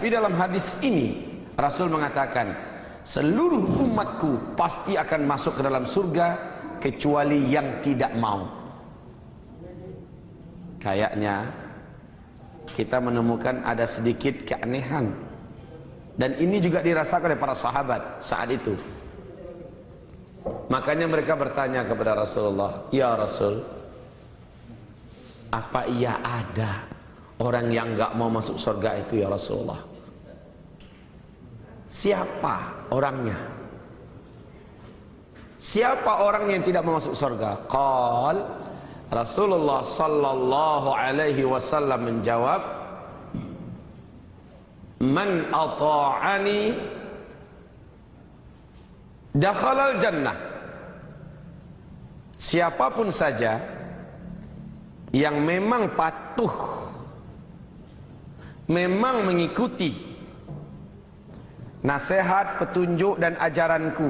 Tapi dalam hadis ini Rasul mengatakan seluruh umatku pasti akan masuk ke dalam surga kecuali yang tidak mau. Kayaknya kita menemukan ada sedikit keanehan, dan ini juga dirasakan oleh para sahabat saat itu. Makanya mereka bertanya kepada Rasulullah, "Ya Rasul, apa iya ada orang yang enggak mau masuk surga itu ya Rasulullah? Siapa orangnya? Siapa orang yang tidak mau masuk surga?" Qal Rasulullah sallallahu alaihi wasallam menjawab, "Man ata'ani dakhalal jannah." Siapapun saja yang memang patuh, memang mengikuti nasihat, petunjuk dan ajaranku,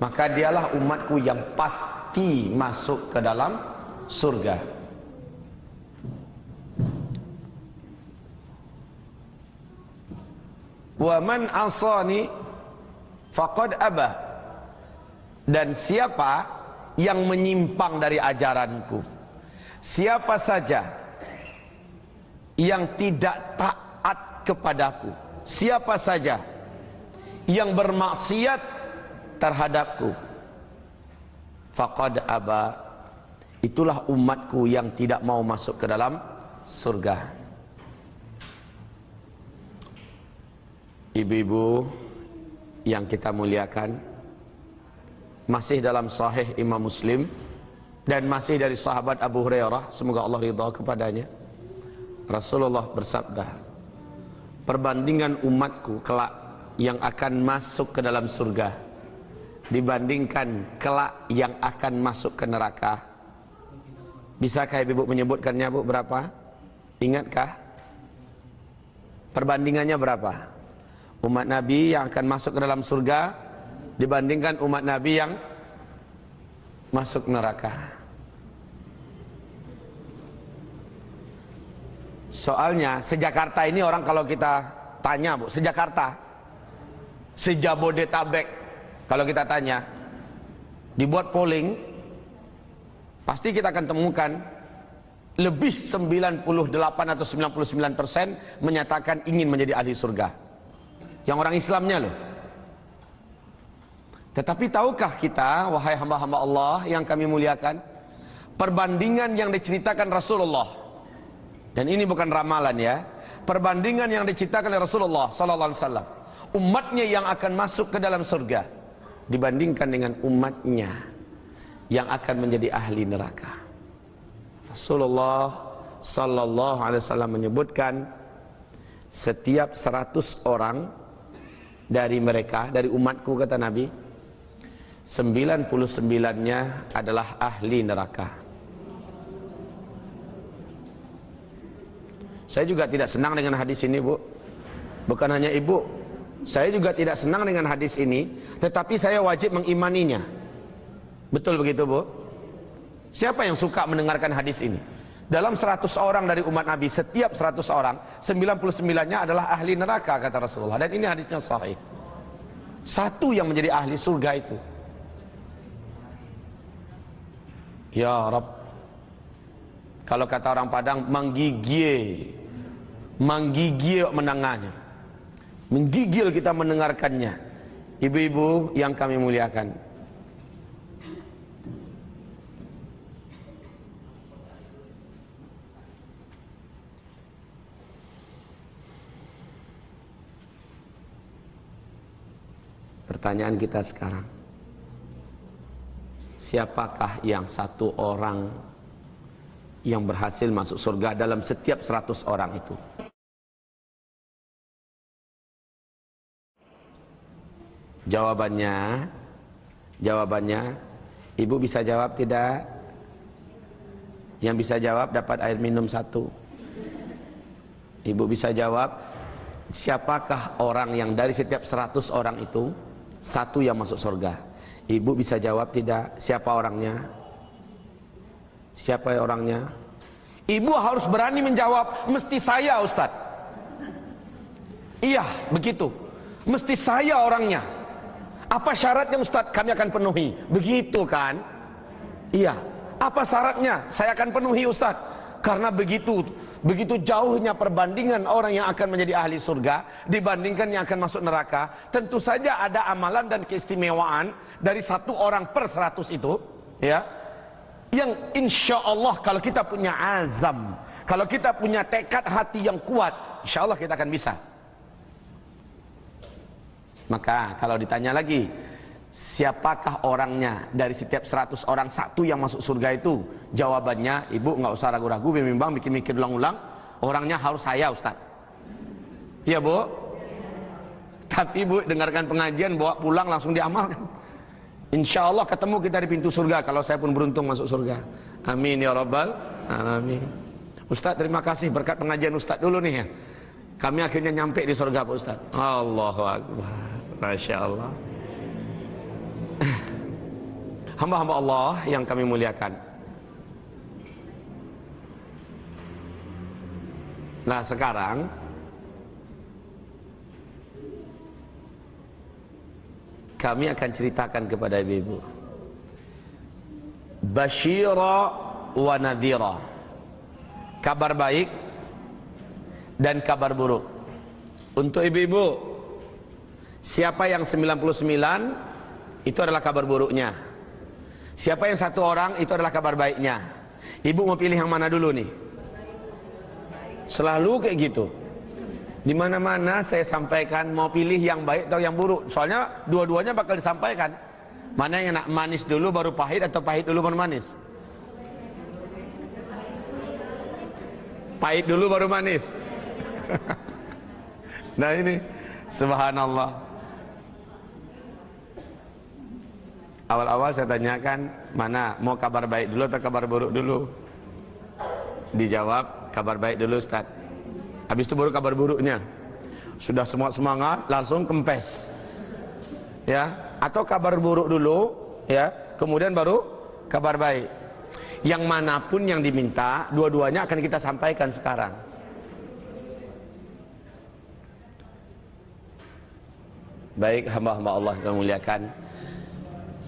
maka dialah umatku yang pasti masuk ke dalam surga. Wa man asani faqad aba. Dan siapa yang menyimpang dari ajaranku, siapa saja yang tidak taat kepadaku, siapa saja yang bermaksiat terhadapku, faqad aba, itulah umatku yang tidak mau masuk ke dalam surga. Ibu-ibu yang kita muliakan, masih dalam Sahih Imam Muslim dan masih dari sahabat Abu Hurairah, semoga Allah ridha kepadanya, Rasulullah bersabda, perbandingan umatku kelak yang akan masuk ke dalam surga dibandingkan kelak yang akan masuk ke neraka. Bisakah ibu menyebutkannya, Bu, berapa? Ingatkah? Perbandingannya berapa? Umat Nabi yang akan masuk ke dalam surga dibandingkan umat Nabi yang masuk neraka. Soalnya se-Jakarta ini orang kalau kita tanya, Bu, se-Jakarta, se-Jabodetabek, kalau kita tanya, dibuat polling, pasti kita akan temukan lebih 98 atau 99% menyatakan ingin menjadi ahli surga. Yang orang Islamnya loh. Tetapi tahukah kita, wahai hamba-hamba Allah yang kami muliakan, perbandingan yang diceritakan Rasulullah, dan ini bukan ramalan ya, perbandingan yang diceritakan oleh Rasulullah sallallahu alaihi wasallam, umatnya yang akan masuk ke dalam surga dibandingkan dengan umatnya yang akan menjadi ahli neraka. Rasulullah sallallahu alaihi wasallam menyebutkan setiap 100 orang dari mereka, dari umatku, kata Nabi, 99-nya adalah ahli neraka. Saya juga tidak senang dengan hadis ini, Bu. Bukan hanya ibu, saya juga tidak senang dengan hadis ini, tetapi saya wajib mengimaninya. Betul begitu, Bu? Siapa yang suka mendengarkan hadis ini? Dalam 100 orang dari umat Nabi, setiap 100 orang, 99-nya adalah ahli neraka, kata Rasulullah. Dan ini hadisnya sahih. Satu yang menjadi ahli surga itu. Ya Rabb, kalau kata orang Padang, menggigil menanganya, menggigil kita mendengarkannya. Ibu-ibu yang kami muliakan, pertanyaan kita sekarang, siapakah yang satu orang yang berhasil masuk surga dalam setiap 100 orang itu? Jawabannya, ibu bisa jawab tidak? Yang bisa jawab dapat air minum 1. Ibu bisa jawab, siapakah orang yang dari setiap 100 orang itu, satu yang masuk surga? Ibu bisa jawab tidak? Siapa orangnya? Siapa orangnya? Ibu harus berani menjawab, mesti saya, Ustaz. Iya, begitu. Mesti saya orangnya. Apa syaratnya Ustaz? Kami akan penuhi. Begitu kan? Iya. Apa syaratnya? Saya akan penuhi Ustaz. Karena begitu jauhnya perbandingan orang yang akan menjadi ahli surga dibandingkan yang akan masuk neraka. Tentu saja ada amalan dan keistimewaan dari 1 orang per 100 itu, ya. Yang insya Allah kalau kita punya azam, kalau kita punya tekad hati yang kuat, insya Allah kita akan bisa. Maka kalau ditanya lagi, siapakah orangnya dari setiap 100 orang 1 yang masuk surga itu? Jawabannya, ibu nggak usah ragu-ragu, bimbang, mikir-mikir ulang-ulang. Orangnya harus saya, Ustaz. Iya, Bu? Tapi Bu, dengarkan pengajian, bawa pulang langsung diamalkan. Insya Allah ketemu kita di pintu surga, kalau saya pun beruntung masuk surga. Amin ya Rabbal Alamin. Ustaz, terima kasih berkat pengajian Ustaz dulu nih ya. Kami akhirnya nyampe di surga, Pak Ustaz. Allahu Akbar. Masya Allah. Hamba-hamba Allah yang kami muliakan. Nah sekarang kami akan ceritakan kepada ibu-ibu Basyira wa nadhira, kabar baik dan kabar buruk. Untuk ibu-ibu, siapa yang 99 itu adalah kabar buruknya. Siapa yang 1 orang itu adalah kabar baiknya. Ibu mau pilih yang mana dulu nih? Selalu kayak gitu. Di mana-mana saya sampaikan mau pilih yang baik atau yang buruk. Soalnya dua-duanya bakal disampaikan. Mana yang nak manis dulu baru pahit atau pahit dulu baru manis? Pahit dulu baru manis. Nah ini subhanallah. Awal-awal saya tanyakan, mana mau kabar baik dulu atau kabar buruk dulu? Dijawab kabar baik dulu Ustaz. Habis itu baru kabar buruknya. Sudah semua semangat langsung kempes. Ya, atau kabar buruk dulu ya, kemudian baru kabar baik. Yang manapun yang diminta, dua-duanya akan kita sampaikan sekarang. Baik hamba-hamba Allah yang muliakan,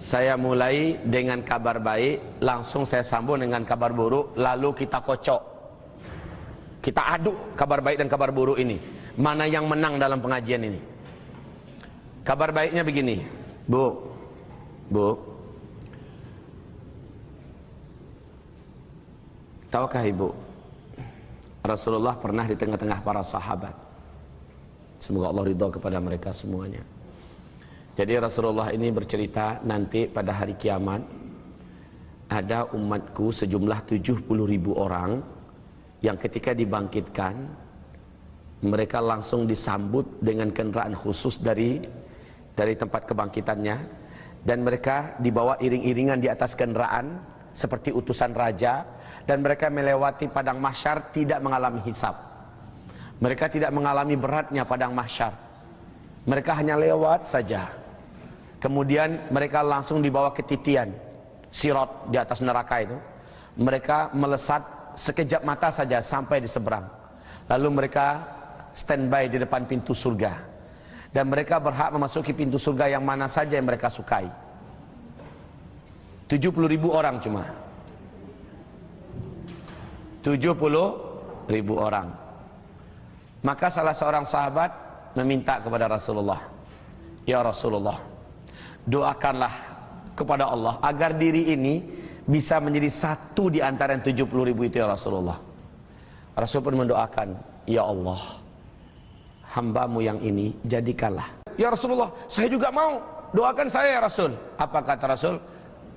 saya mulai dengan kabar baik, langsung saya sambung dengan kabar buruk, lalu kita kocok. Kita aduk kabar baik dan kabar buruk ini. Mana yang menang dalam pengajian ini? Kabar baiknya begini, Bu. Tahukah Ibu, Rasulullah pernah di tengah-tengah para sahabat. Semoga Allah ridha kepada mereka semuanya. Jadi Rasulullah ini bercerita nanti pada hari kiamat ada umatku sejumlah 70.000 orang yang ketika dibangkitkan mereka langsung disambut dengan kendaraan khusus dari tempat kebangkitannya, dan mereka dibawa iring-iringan di atas kendaraan seperti utusan raja, dan mereka melewati padang mahsyar tidak mengalami hisab. Mereka tidak mengalami beratnya padang mahsyar. Mereka hanya lewat saja. Kemudian mereka langsung dibawa ke titian sirat di atas neraka itu. Mereka melesat sekejap mata saja sampai di seberang. Lalu mereka standby di depan pintu surga. Dan mereka berhak memasuki pintu surga yang mana saja yang mereka sukai. 70.000 orang cuma. 70.000 orang. Maka salah seorang sahabat meminta kepada Rasulullah, ya Rasulullah, doakanlah kepada Allah agar diri ini bisa menjadi satu di antara yang 70.000 itu ya Rasulullah. Rasul pun mendoakan, ya Allah, hambamu yang ini jadikanlah. Ya Rasulullah, saya juga mau, doakan saya ya Rasul. Apa kata Rasul?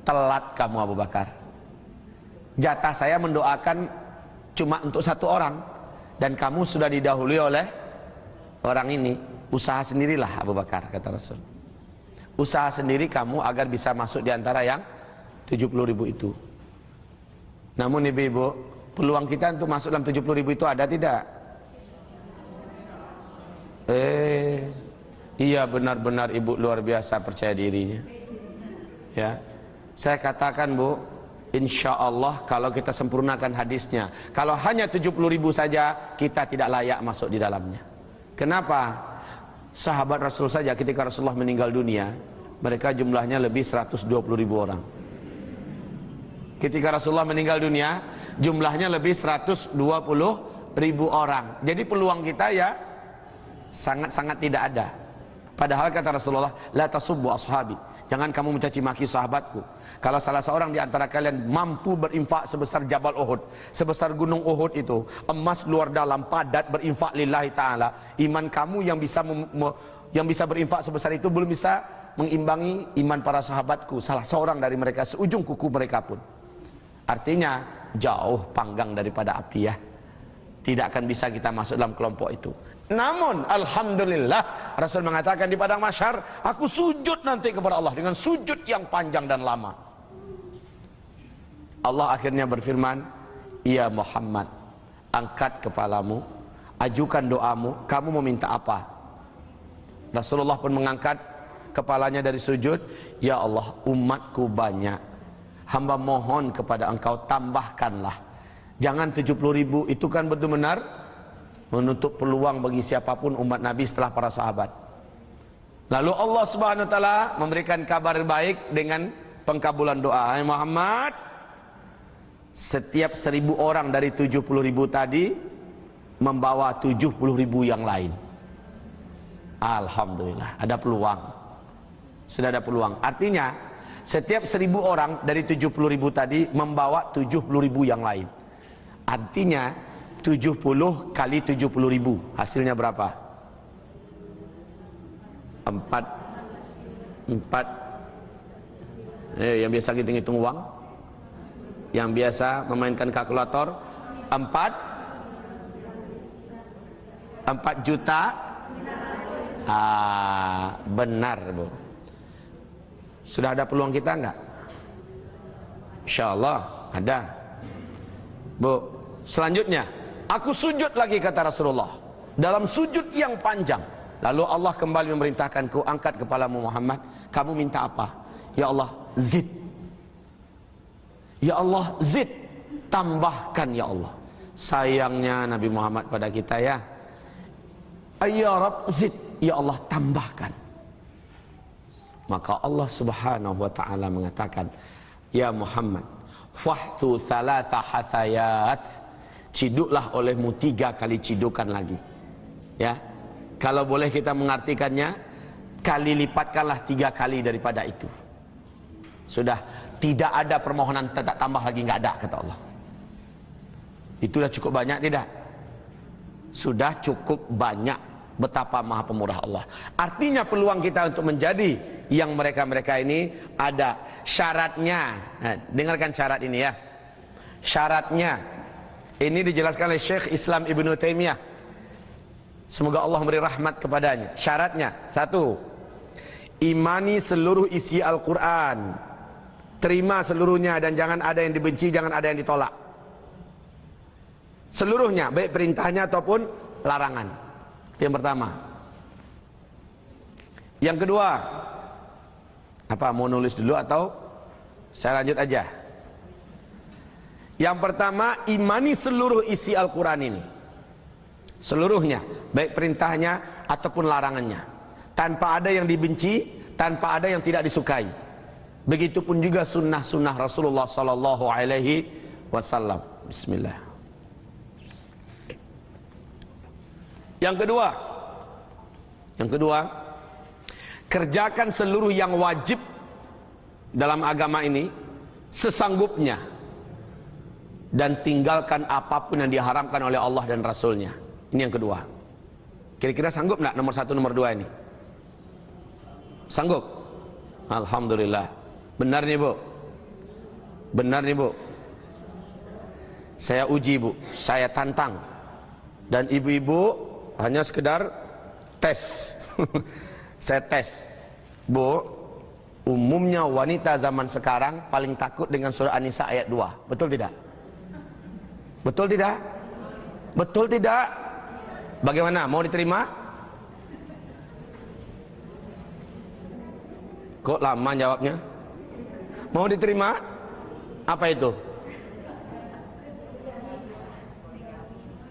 Telat kamu Abu Bakar. Jatah saya mendoakan cuma untuk 1 orang, dan kamu sudah didahului oleh orang ini. Usaha sendirilah Abu Bakar, kata Rasul. Usaha sendiri kamu agar bisa masuk di antara yang 70.000 itu. Namun ibu-ibu, peluang kita untuk masuk dalam 70.000 itu ada tidak? Iya, benar-benar ibu luar biasa percaya dirinya. Ya, saya katakan Bu, insya Allah kalau kita sempurnakan hadisnya, kalau hanya 70.000 saja kita tidak layak masuk di dalamnya. Kenapa? Sahabat Rasul saja ketika Rasulullah meninggal dunia, mereka jumlahnya lebih 120.000 orang. Ketika Rasulullah meninggal dunia, jumlahnya lebih 120.000 orang. Jadi peluang kita ya sangat-sangat tidak ada. Padahal kata Rasulullah, la tasubbu ashabi. Jangan kamu mencaci maki sahabatku. Kalau salah seorang di antara kalian mampu berinfak sebesar Jabal Uhud, sebesar gunung Uhud itu, emas luar dalam padat berinfak lillahi ta'ala, iman kamu yang bisa berinfak sebesar itu belum bisa mengimbangi iman para sahabatku, salah seorang dari mereka, seujung kuku mereka pun. Artinya jauh panggang daripada api ya. Tidak akan bisa kita masuk dalam kelompok itu. Namun alhamdulillah Rasul mengatakan di padang mahsyar, aku sujud nanti kepada Allah dengan sujud yang panjang dan lama. Allah akhirnya berfirman, ya Muhammad, angkat kepalamu, ajukan doamu, kamu mau minta apa? Rasulullah pun mengangkat kepalanya dari sujud, ya Allah, umatku banyak, hamba mohon kepada engkau tambahkanlah. Jangan 70.000, itu kan benar-benar menutup peluang bagi siapapun umat Nabi setelah para sahabat. Lalu Allah Subhanahu wa taala memberikan kabar baik dengan pengkabulan doa. Hai Muhammad, setiap 1.000 orang dari 70.000 tadi membawa 70.000 yang lain. Alhamdulillah, ada peluang. Sudah ada peluang. Artinya setiap 1.000 orang dari 70.000 tadi membawa 70.000 yang lain. Artinya 70 kali 70.000 hasilnya berapa? 4 yang biasa hitung uang, yang biasa memainkan kalkulator, 4 juta. Benar Bu. Sudah ada peluang kita enggak? Insyaallah ada Bu. Selanjutnya, aku sujud lagi kata Rasulullah, dalam sujud yang panjang. Lalu Allah kembali memerintahkanku, angkat kepalamu Muhammad, kamu minta apa? Ya Allah, zid. Ya Allah, zid. Tambahkan ya Allah. Sayangnya Nabi Muhammad pada kita ya. Ya Rabb, zid. Ya Allah, tambahkan. Maka Allah Subhanahu wa taala mengatakan, ya Muhammad, fahtu thalatha hathayat. Ciduklah olehmu 3 kali cidukan lagi. Ya. Kalau boleh kita mengartikannya, kali lipatkanlah 3 kali daripada itu. Sudah tidak ada permohonan tak tambah lagi, enggak ada kata Allah. Itulah cukup banyak tidak? Sudah cukup banyak. Betapa maha pemurah Allah. Artinya peluang kita untuk menjadi yang mereka-mereka ini ada syaratnya. Nah, dengarkan syarat ini ya. Syaratnya ini dijelaskan oleh Syekh Islam Ibnu Taimiyah. Semoga Allah memberi rahmat kepadanya. Syaratnya 1. Imani seluruh isi Al-Quran. Terima seluruhnya dan jangan ada yang dibenci, jangan ada yang ditolak. Seluruhnya, baik perintahnya ataupun larangan. Yang pertama. Yang kedua, apa mau nulis dulu atau saya lanjut aja? Yang pertama, imani seluruh isi Al-Quran ini. Seluruhnya, baik perintahnya ataupun larangannya. Tanpa ada yang dibenci, tanpa ada yang tidak disukai. Begitupun juga sunnah-sunnah Rasulullah sallallahu alaihi wasallam. Bismillah. Yang kedua, kerjakan seluruh yang wajib dalam agama ini sesanggupnya. Dan tinggalkan apapun yang diharamkan oleh Allah dan Rasulnya. Ini yang kedua. Kira-kira sanggup enggak nomor 1, nomor 2 ini? Sanggup? Alhamdulillah. Benar nih Bu? Benar nih Bu? Saya uji Bu, saya tantang. Dan ibu-ibu hanya sekedar tes. Saya tes. Bu, umumnya wanita zaman sekarang paling takut dengan surah An-Nisa ayat 2. Betul tidak? Betul tidak? Betul tidak? Bagaimana? Mau diterima? Kok lama jawabnya? Mau diterima? Apa itu?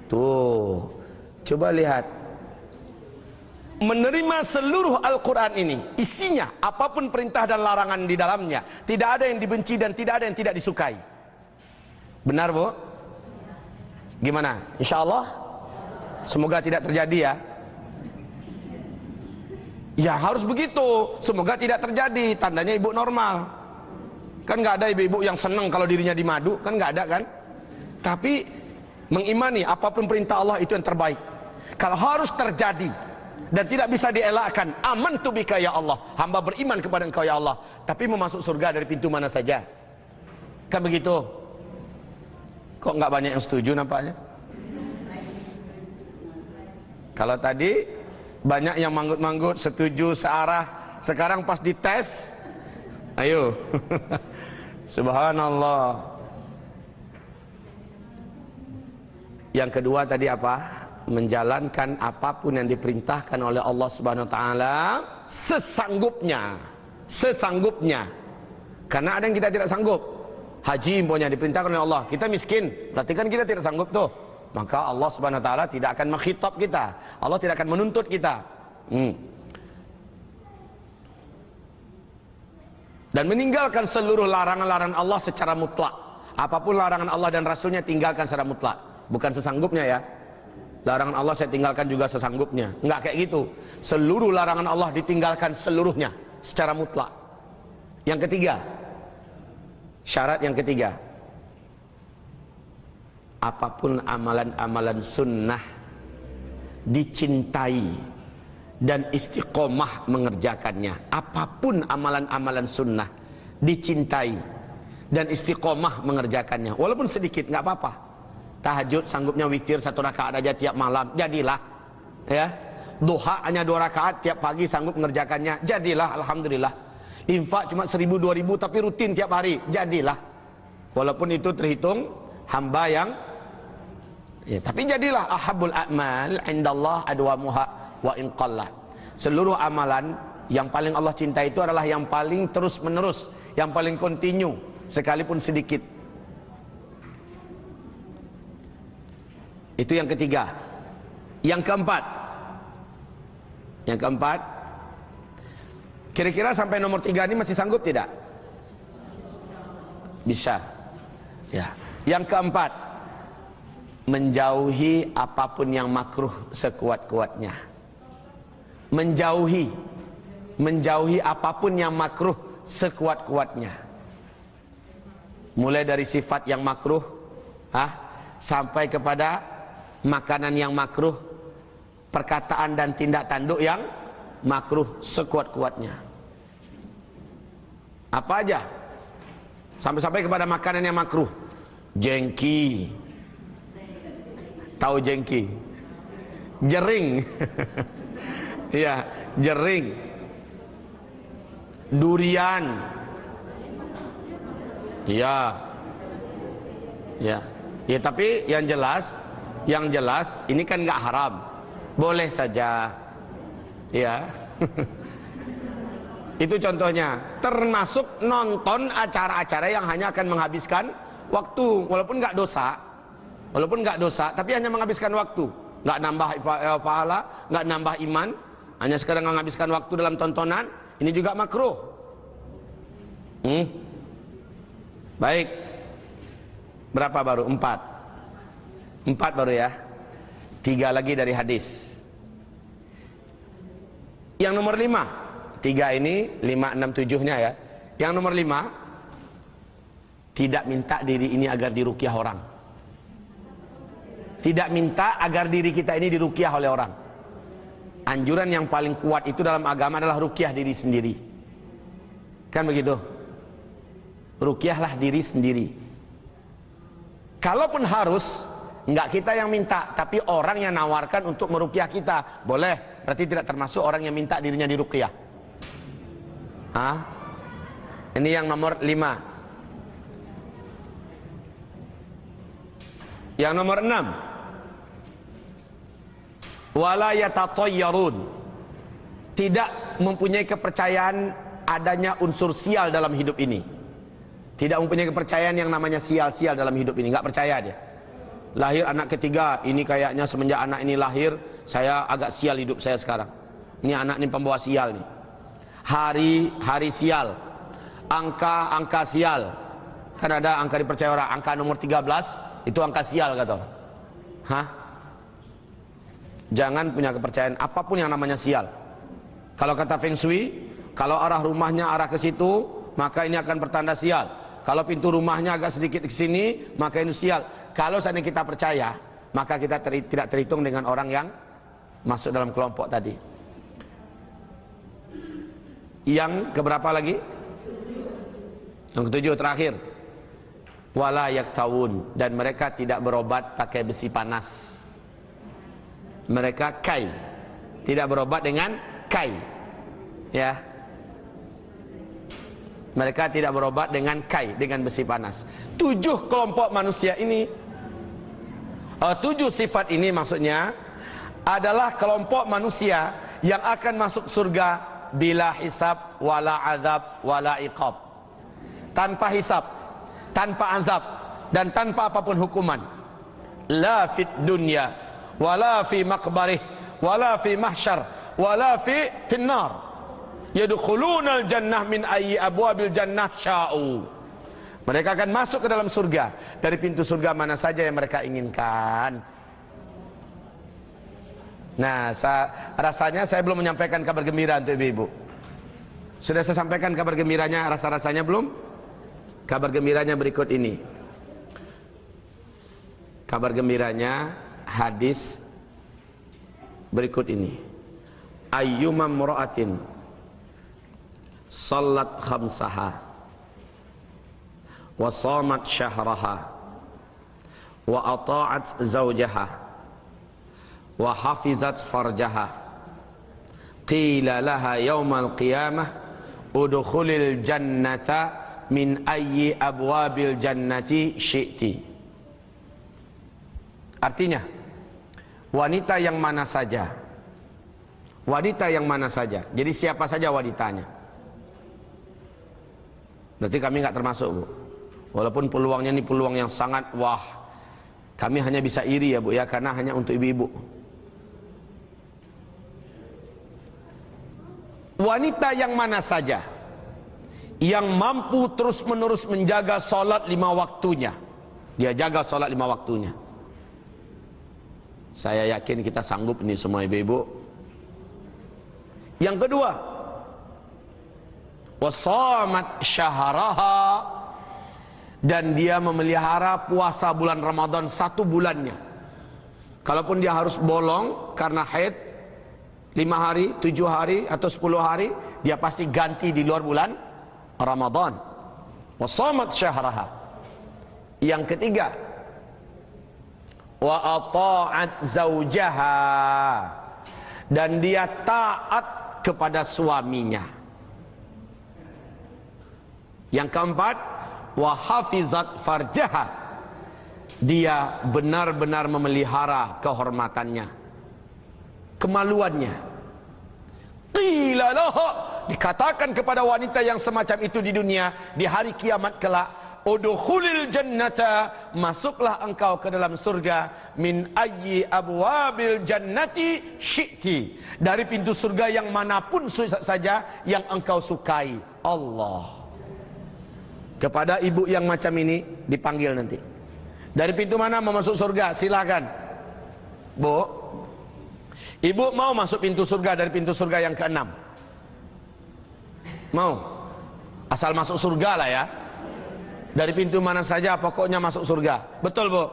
Tuh, coba lihat. menerima seluruh Al-Quran ini, isinya, apapun perintah dan larangan di dalamnya, tidak ada yang dibenci dan tidak ada yang tidak disukai. Benar, Bu? Gimana? Insya Allah? Semoga tidak terjadi ya. Ya harus begitu. Semoga tidak terjadi. Tandanya ibu normal. Kan nggak ada ibu-ibu yang senang kalau dirinya dimadu. Kan nggak ada kan? Tapi mengimani apapun perintah Allah itu yang terbaik. Kalau harus terjadi dan tidak bisa dielakkan, amantu bika ya Allah, hamba beriman kepada Engkau ya Allah, tapi mau masuk surga dari pintu mana saja. Kan begitu? Kok nggak banyak yang setuju nampaknya? Kalau tadi banyak yang manggut-manggut, setuju, searah. Sekarang pas dites, ayo. Subhanallah. Yang kedua tadi apa? Menjalankan apapun yang diperintahkan oleh Allah Subhanahu wa taala sesanggupnya. Sesanggupnya. Karena ada yang kita tidak sanggup. Haji umpamanya diperintahkan oleh Allah, kita miskin, berarti kan kita tidak sanggup tuh. Maka Allah Subhanahu wa taala tidak akan mengkhitab kita. Allah tidak akan menuntut kita. Dan meninggalkan seluruh larangan-larangan Allah secara mutlak. Apapun larangan Allah dan Rasulnya tinggalkan secara mutlak. Bukan sesanggupnya ya. Larangan Allah saya tinggalkan juga sesanggupnya. Enggak kayak gitu. Seluruh larangan Allah ditinggalkan seluruhnya secara mutlak. Yang ketiga, syarat yang ketiga, apapun amalan-amalan sunnah dicintai dan istiqomah mengerjakannya. Apapun amalan-amalan sunnah dicintai dan istiqomah mengerjakannya. Walaupun sedikit nggak apa-apa. Tahajud sanggupnya witir 1 rakaat aja tiap malam, jadilah. Ya. Duha hanya 2 rakaat tiap pagi sanggup mengerjakannya, jadilah, alhamdulillah. Infak cuma 1000 2000 tapi rutin tiap hari, jadilah. Walaupun itu terhitung hamba yang ya, tapi jadilah ahabul a'mal indallah adwamuha wa in qallah. Seluruh amalan yang paling Allah cintai itu adalah yang paling terus menerus, yang paling kontinu sekalipun sedikit. Itu yang ketiga. Yang keempat. Yang keempat. Kira-kira sampai nomor 3 ini masih sanggup tidak? Bisa. Ya. Yang keempat. Menjauhi apapun yang makruh sekuat-kuatnya. Menjauhi. Menjauhi apapun yang makruh sekuat-kuatnya. Mulai dari sifat yang makruh. Sampai kepada makanan yang makruh, perkataan dan tindak tanduk yang makruh sekuat-kuatnya. Apa aja? Sampai-sampai kepada makanan yang makruh. Jengki. Tahu jengki? Jering. Iya, jering. Durian. Iya. Ya. Ya, tapi yang jelas ini kan nggak haram, boleh saja, ya. Itu contohnya. Termasuk nonton acara-acara yang hanya akan menghabiskan waktu, walaupun nggak dosa, tapi hanya menghabiskan waktu, nggak nambah pahala, nggak nambah iman, hanya sekedar menghabiskan waktu dalam tontonan. Ini juga makruh. Baik. Berapa baru? 4 baru ya. 3 lagi dari hadis. Yang nomor 5. 3 ini 5, 6, 7-nya ya. Yang nomor 5. Tidak minta diri ini agar diruqyah orang. Tidak minta agar diri kita ini diruqyah oleh orang. Anjuran yang paling kuat itu dalam agama adalah ruqyah diri sendiri. Kan begitu? Ruqyahlah diri sendiri. Kalaupun harus, enggak kita yang minta, tapi orang yang nawarkan untuk meruqyah kita, boleh. Berarti tidak termasuk orang yang minta dirinya diruqyah. Ini yang nomor 5. Yang nomor 6. Wala yatatayyarun. Tidak mempunyai kepercayaan adanya unsur sial dalam hidup ini. Tidak mempunyai kepercayaan yang namanya sial-sial dalam hidup ini. Enggak percaya dia. Lahir anak ketiga, ini kayaknya semenjak anak ini lahir, saya agak sial hidup saya sekarang. Ini anak ini pembawa sial nih. Hari sial. Angka sial. Kan ada angka dipercaya orang, angka nomor 13 itu angka sial kata. Hah? Jangan punya kepercayaan apapun yang namanya sial. Kalau kata Feng Shui, kalau arah rumahnya arah ke situ, maka ini akan pertanda sial. Kalau pintu rumahnya agak sedikit ke sini, maka ini sial. Kalau seandainya kita percaya, maka kita tidak terhitung dengan orang yang masuk dalam kelompok tadi. Yang keberapa lagi? Yang ketujuh terakhir. Wala yaktawun, dan mereka tidak berobat pakai besi panas. Mereka kai, tidak berobat dengan kai, ya. Mereka tidak berobat dengan kai, dengan besi panas. 7 kelompok manusia ini, 7 sifat ini maksudnya adalah kelompok manusia yang akan masuk surga bila hisab, wala azab, wala iqab. Tanpa hisab, tanpa azab, dan tanpa apapun hukuman. La fit dunya, wala fi maqbarih, wala fi mahsyar, wala fi finnar. Yadkhulunal jannah min ayyi abwabil jannah sya'u. Mereka akan masuk ke dalam surga dari pintu surga mana saja yang mereka inginkan. Nah, rasanya saya belum menyampaikan kabar gembira untuk ibu-ibu. Sudah saya sampaikan kabar gembiranya, rasa-rasanya belum? Kabar gembiranya berikut ini. Kabar gembiranya hadis berikut ini. Ayyuma mura'atin salat khamsaha wa shamat syahraha wa ata'at zawjaha wa hafizat farjaha qila laha yawmal qiyamah udkhulil jannata min ayyi abwabil jannati syi'ti. Artinya, wanita yang mana saja, wanita yang mana saja, jadi siapa saja wanitanya. Berarti kami nggak termasuk, Bu. Walaupun peluangnya ini peluang yang sangat wah. Kami hanya bisa iri ya, Bu ya, karena hanya untuk ibu-ibu. Wanita yang mana saja yang mampu terus-menerus menjaga salat 5 waktunya. Dia jaga salat 5 waktunya. Saya yakin kita sanggup ini semua ibu-ibu. Yang kedua, wasamat syahraha, dan dia memelihara puasa bulan Ramadan 1 bulannya. Kalaupun dia harus bolong karena haid 5 hari, 7 hari atau 10 hari, dia pasti ganti di luar bulan Ramadan. Wasamat syahraha. Yang ketiga, wa ata'at zaujaha, dan dia taat kepada suaminya. Yang keempat, wa hafizat farjaha, dia benar-benar memelihara kehormatannya, kemaluannya. Qila laha, dikatakan kepada wanita yang semacam itu di dunia, di hari kiamat kelak, udkhulil jannata, masuklah engkau ke dalam surga, min ayyi abwabil jannati syi'ti, dari pintu surga yang manapun saja yang engkau sukai. Allah. Kepada ibu yang macam ini dipanggil nanti. Dari pintu mana mau masuk surga? Silakan. Bu, ibu mau masuk pintu surga dari pintu surga yang ke-6? Mau? Asal masuk surga lah ya. Dari pintu mana saja pokoknya masuk surga. Betul, Bu?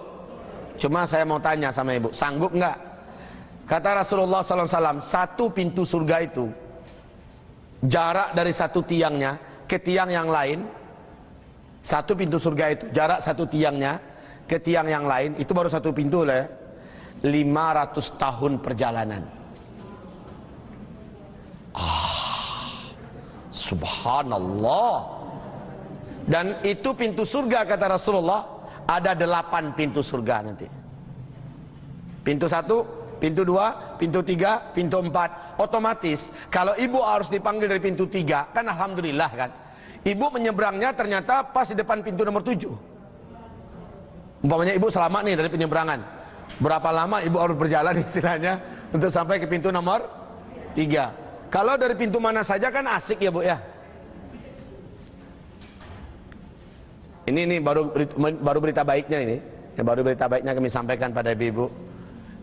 Cuma saya mau tanya sama ibu, sanggup enggak? Kata Rasulullah SAW, 1 pintu surga itu jarak dari 1 tiangnya ke tiang yang lain. 1 pintu surga itu jarak 1 tiangnya ke tiang yang lain, itu baru 1 pintu lah ya. 500 tahun perjalanan. Subhanallah. Dan itu pintu surga kata Rasulullah, ada 8 pintu surga nanti. Pintu 1, pintu 2, pintu 3, pintu 4. Otomatis kalau ibu harus dipanggil dari pintu 3, kan alhamdulillah kan. Ibu menyeberangnya ternyata pas di depan pintu nomor 7. Umpamanya ibu selamat nih dari penyeberangan. Berapa lama ibu harus berjalan istilahnya untuk sampai ke pintu nomor 3. Kalau dari pintu mana saja kan asik ya Bu ya. Ini baru berita baiknya ini. Yang baru berita baiknya kami sampaikan pada ibu-ibu.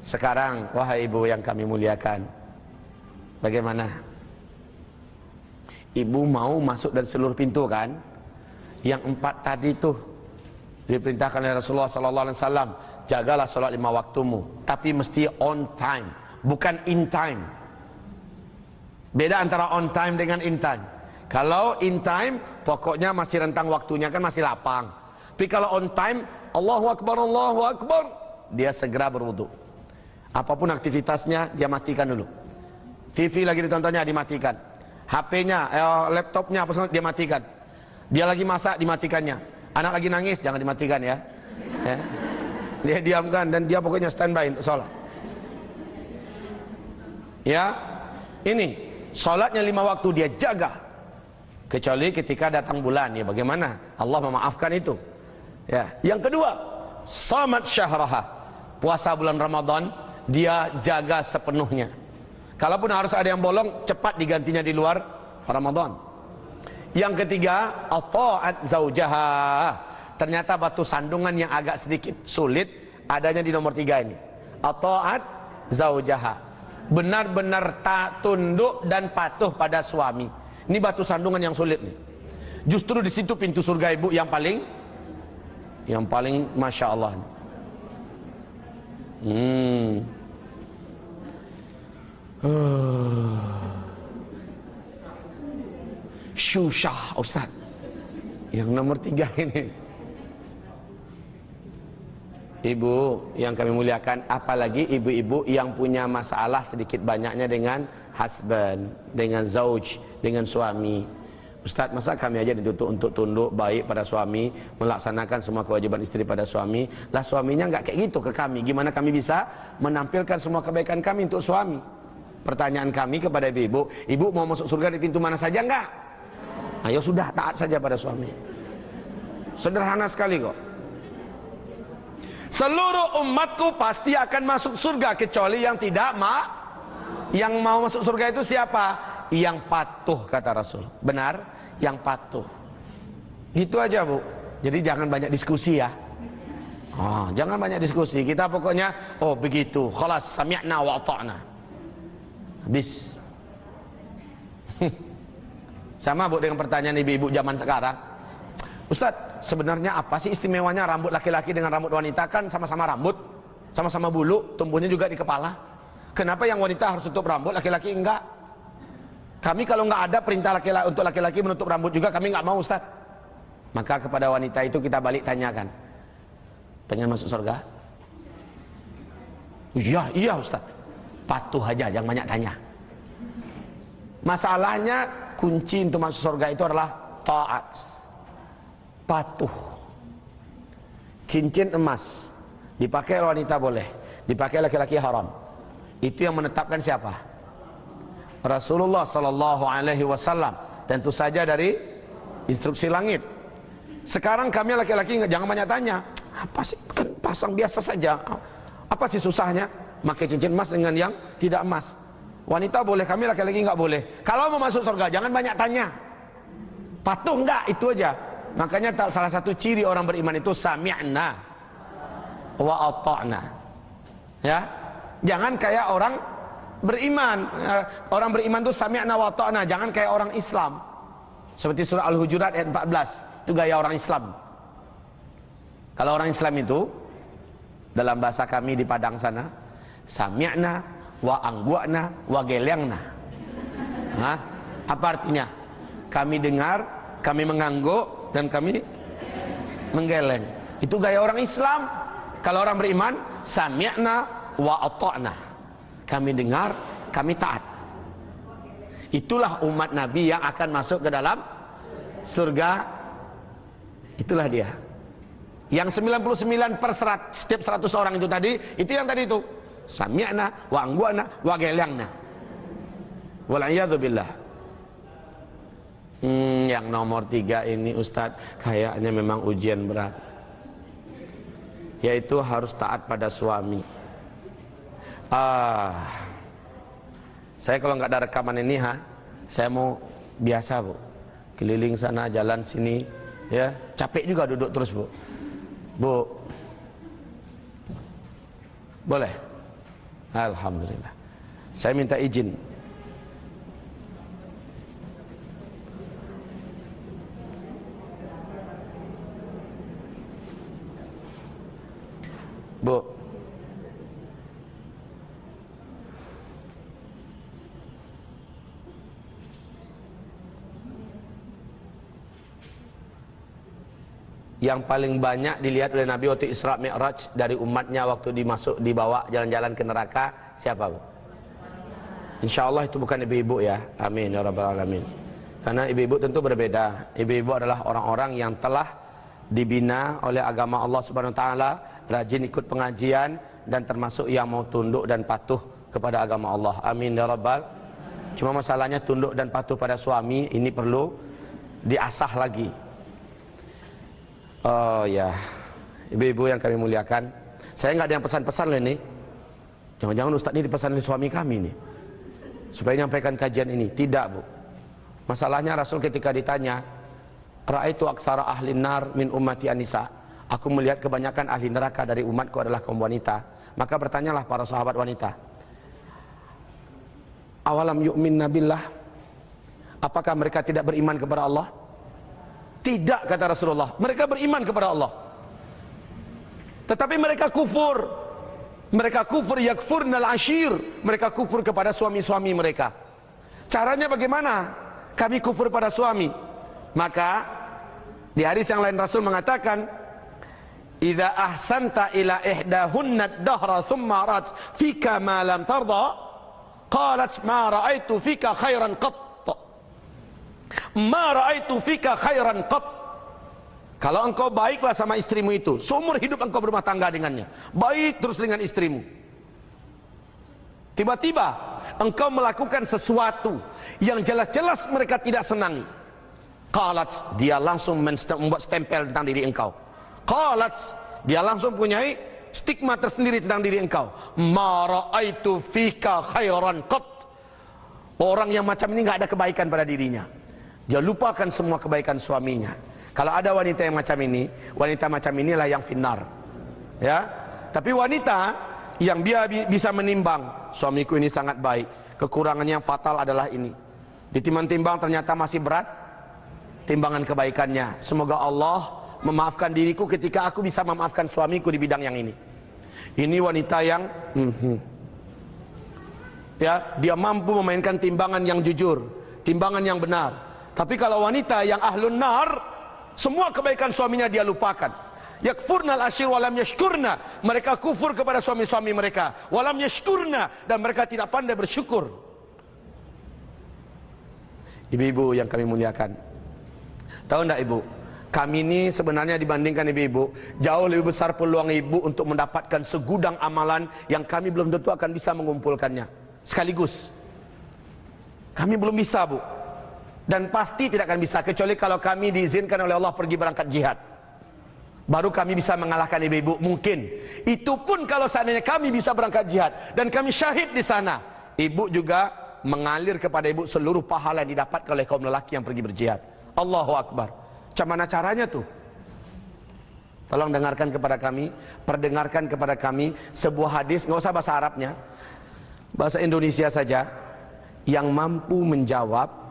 Sekarang wahai ibu yang kami muliakan, bagaimana? Ibu mau masuk dari seluruh pintu kan? Yang 4 tadi tuh diperintahkan oleh Rasulullah SAW, jagalah sholat 5 waktumu, tapi mesti on time, bukan in time. Beda antara on time dengan in time. Kalau in time, pokoknya masih rentang waktunya kan masih lapang. Tapi kalau on time, Allahu Akbar, dia segera berwudu. Apapun aktivitasnya, dia matikan dulu. TV lagi ditontonnya, dimatikan. HP-nya, laptopnya, apa dia matikan. Dia lagi masak, dimatikannya. Anak lagi nangis, jangan dimatikan ya. Dia diamkan dan dia pokoknya standby untuk sholat. Ya, ini sholatnya 5 waktu dia jaga. Kecuali ketika datang bulan, ya bagaimana? Allah memaafkan itu. Ya, yang kedua, shamat syahraha, puasa bulan Ramadan dia jaga sepenuhnya. Kalaupun harus ada yang bolong, cepat digantinya di luar Ramadan. Yang ketiga, ata'at zaujaha. Ternyata batu sandungan yang agak sedikit sulit adanya di nomor 3 ini. Ata'at zaujaha. Benar-benar tak tunduk dan patuh pada suami. Ini batu sandungan yang sulit nih. Justru di situ pintu surga ibu yang paling masya Allah. Syushah Ustaz. Yang nomor 3 ini. Ibu yang kami muliakan, apalagi ibu-ibu yang punya masalah sedikit banyaknya dengan husband, dengan zauj, dengan suami. Ustaz, masa kami aja dituntut untuk tunduk baik pada suami, melaksanakan semua kewajiban istri pada suami, lah suaminya nggak kayak gitu ke kami. Gimana kami bisa menampilkan semua kebaikan kami untuk suami? Pertanyaan kami kepada ibu, ibu mau masuk surga di pintu mana saja enggak? Ayo sudah, taat saja pada suami. Sederhana sekali kok. Seluruh umatku pasti akan masuk surga kecuali yang tidak yang mau masuk surga itu siapa? Yang patuh, kata Rasul. Benar? Yang patuh. Gitu aja Bu. Jadi jangan banyak diskusi ya. Jangan banyak diskusi. Kita pokoknya begitu. Khalas sami'na wa ata'na. Habis. Sama Bu dengan pertanyaan ibu-ibu zaman sekarang. Ustaz, sebenarnya apa sih istimewanya rambut laki-laki dengan rambut wanita? Kan sama-sama rambut, sama-sama bulu, tumbuhnya juga di kepala. Kenapa yang wanita harus tutup rambut, laki-laki enggak? Kami kalau enggak ada perintah untuk laki-laki menutup rambut juga, kami enggak mau Ustaz. Maka kepada wanita itu kita balik tanyakan, pengen masuk surga? Iya Ustaz. Patuh aja, jangan banyak tanya. Masalahnya kunci untuk masuk surga itu adalah taat. Patuh. Cincin emas dipakai wanita boleh, dipakai laki-laki haram. Itu yang menetapkan siapa? Rasulullah sallallahu alaihi wasallam. Tentu saja dari instruksi langit. Sekarang kami laki-laki jangan banyak tanya. Apa sih? Kan pasang biasa saja. Apa sih susahnya? Pakai cincin emas dengan yang tidak emas. Wanita boleh, kami laki-laki enggak boleh. Kalau mau masuk surga jangan banyak tanya. Patuh enggak? Itu aja. Makanya salah satu ciri orang beriman itu sami'na wa ata'na. Ya. Jangan kayak orang beriman. Orang beriman itu sami'na wa ata'na, jangan kayak orang Islam. Seperti surah Al-Hujurat ayat 14. Itu gaya orang Islam. Kalau orang Islam itu dalam bahasa kami di Padang sana, sami'na wa anggua'na wa gelengna. Apa artinya? Kami dengar, kami mengangguk, dan kami menggeleng. Itu gaya orang Islam. Kalau orang beriman, sami'na wa ata'na. Kami dengar, kami taat. Itulah umat Nabi yang akan masuk ke dalam surga. Itulah dia. Yang 99 per 100, setiap 100 orang itu tadi, itu yang tadi itu. Sami'na wa anggua'na wa gelengna. Wal'iyadu billah. Yang nomor 3 ini Ustadz kayaknya memang ujian berat, yaitu harus taat pada suami. Saya kalau nggak ada rekaman ini, saya mau biasa, Bu. Keliling sana, jalan sini, ya. Capek juga duduk terus, Bu. Bu. Boleh? Alhamdulillah. Saya minta izin. Bu. Yang paling banyak dilihat oleh Nabi waktu Isra Mi'raj dari umatnya waktu dibawa jalan-jalan ke neraka, siapa, Bu? Insya Allah itu bukan ibu-ibu ya. Amin ya rabbal alamin. Karena ibu-ibu tentu berbeda. Ibu-ibu adalah orang-orang yang telah dibina oleh agama Allah Subhanahu wa taala, rajin ikut pengajian dan termasuk yang mau tunduk dan patuh kepada agama Allah. Amin ya rabbal. Cuma masalahnya tunduk dan patuh pada suami ini perlu diasah lagi. Oh ya, ibu-ibu yang kami muliakan, saya nggak ada yang pesan-pesan loh ini. Jangan-jangan Ustaz ini dipesan oleh suami kami nih, supaya nyampaikan kajian ini. Tidak, Bu. Masalahnya Rasul ketika ditanya, Ra'aitu aksara ahli nar min ummati anisa. Aku melihat kebanyakan ahli neraka dari umatku adalah kaum wanita. Maka bertanyalah para sahabat wanita, awalam yu'minna billah, apakah mereka tidak beriman kepada Allah? Tidak, kata Rasulullah, mereka beriman kepada Allah, tetapi mereka kufur. Mereka kufur, yakfurnal ashir, mereka kufur kepada suami-suami mereka. Caranya bagaimana kami kufur pada suami? Maka di hadis yang lain Rasul mengatakan, idza ahsanta ila ihdahunna ad-dahra thumma rat fika ma lam tarda, qalat ma ra'aitu fika khairan qat. Ma ra'aitu fika khairan qat. Kalau engkau baiklah sama istrimu itu, seumur hidup engkau berumah tangga dengannya, baik terus dengan istrimu, tiba-tiba engkau melakukan sesuatu yang jelas-jelas mereka tidak senangi, qalat, dia langsung membuat stempel tentang diri engkau. Qalat, dia langsung punyai stigma tersendiri tentang diri engkau. Ma ra'aitu fika khairan qat. Orang yang macam ini nggak ada kebaikan pada dirinya. Dia lupakan semua kebaikan suaminya. Kalau ada wanita yang macam ini, wanita macam inilah yang finnar. Ya. Tapi wanita yang dia bisa menimbang, suamiku ini sangat baik, kekurangannya yang fatal adalah ini. Ditimbang-timbang ternyata masih berat timbangan kebaikannya. Semoga Allah memaafkan diriku ketika aku bisa memaafkan suamiku di bidang yang ini. Ini wanita yang ya, dia mampu memainkan timbangan yang jujur, timbangan yang benar. Tapi kalau wanita yang ahlun nar, semua kebaikan suaminya dia lupakan. Yakfurnal ashir walam yashkurna, mereka kufur kepada suami-suami mereka. Walam yashkurna, dan mereka tidak pandai bersyukur. Ibu-ibu yang kami muliakan, tahu enggak Ibu, kami ini sebenarnya dibandingkan ibu-ibu, jauh lebih besar peluang ibu untuk mendapatkan segudang amalan yang kami belum tentu akan bisa mengumpulkannya sekaligus. Kami belum bisa, Bu. Dan pasti tidak akan bisa, kecuali kalau kami diizinkan oleh Allah pergi berangkat jihad. Baru kami bisa mengalahkan ibu-ibu, mungkin. Itu pun kalau seandainya kami bisa berangkat jihad, dan kami syahid di sana. Ibu juga mengalir kepada ibu seluruh pahala yang didapatkan oleh kaum lelaki yang pergi berjihad. Allahu Akbar. Macam mana caranya tuh? Tolong dengarkan kepada kami, perdengarkan kepada kami sebuah hadis, nggak usah bahasa Arabnya, bahasa Indonesia saja, yang mampu menjawab,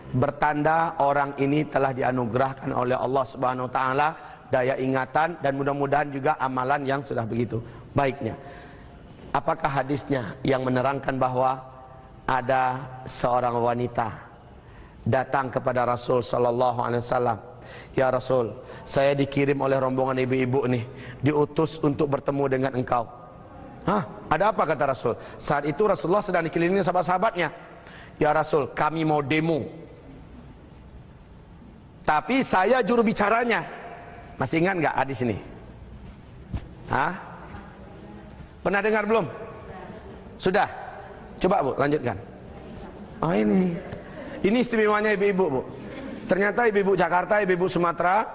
bertanda orang ini telah dianugerahkan oleh Allah Subhanahu wa taala daya ingatan dan mudah-mudahan juga amalan yang sudah begitu baiknya. Apakah hadisnya yang menerangkan bahwa ada seorang wanita datang kepada Rasul sallallahu alaihi wasallam, ya Rasul, saya dikirim oleh rombongan ibu-ibu nih, diutus untuk bertemu dengan engkau. Hah? Ada apa, kata Rasul? Saat itu Rasulullah sedang dikelilingi sahabat-sahabatnya. Ya Rasul, kami mau demo, tapi saya juru bicaranya. Masih ingat nggak hadis ini? Hah? Pernah dengar belum? Sudah? Coba Bu, lanjutkan. Oh ini istimewanya ibu-ibu, Bu. Ternyata ibu-ibu Jakarta, ibu-ibu Sumatera,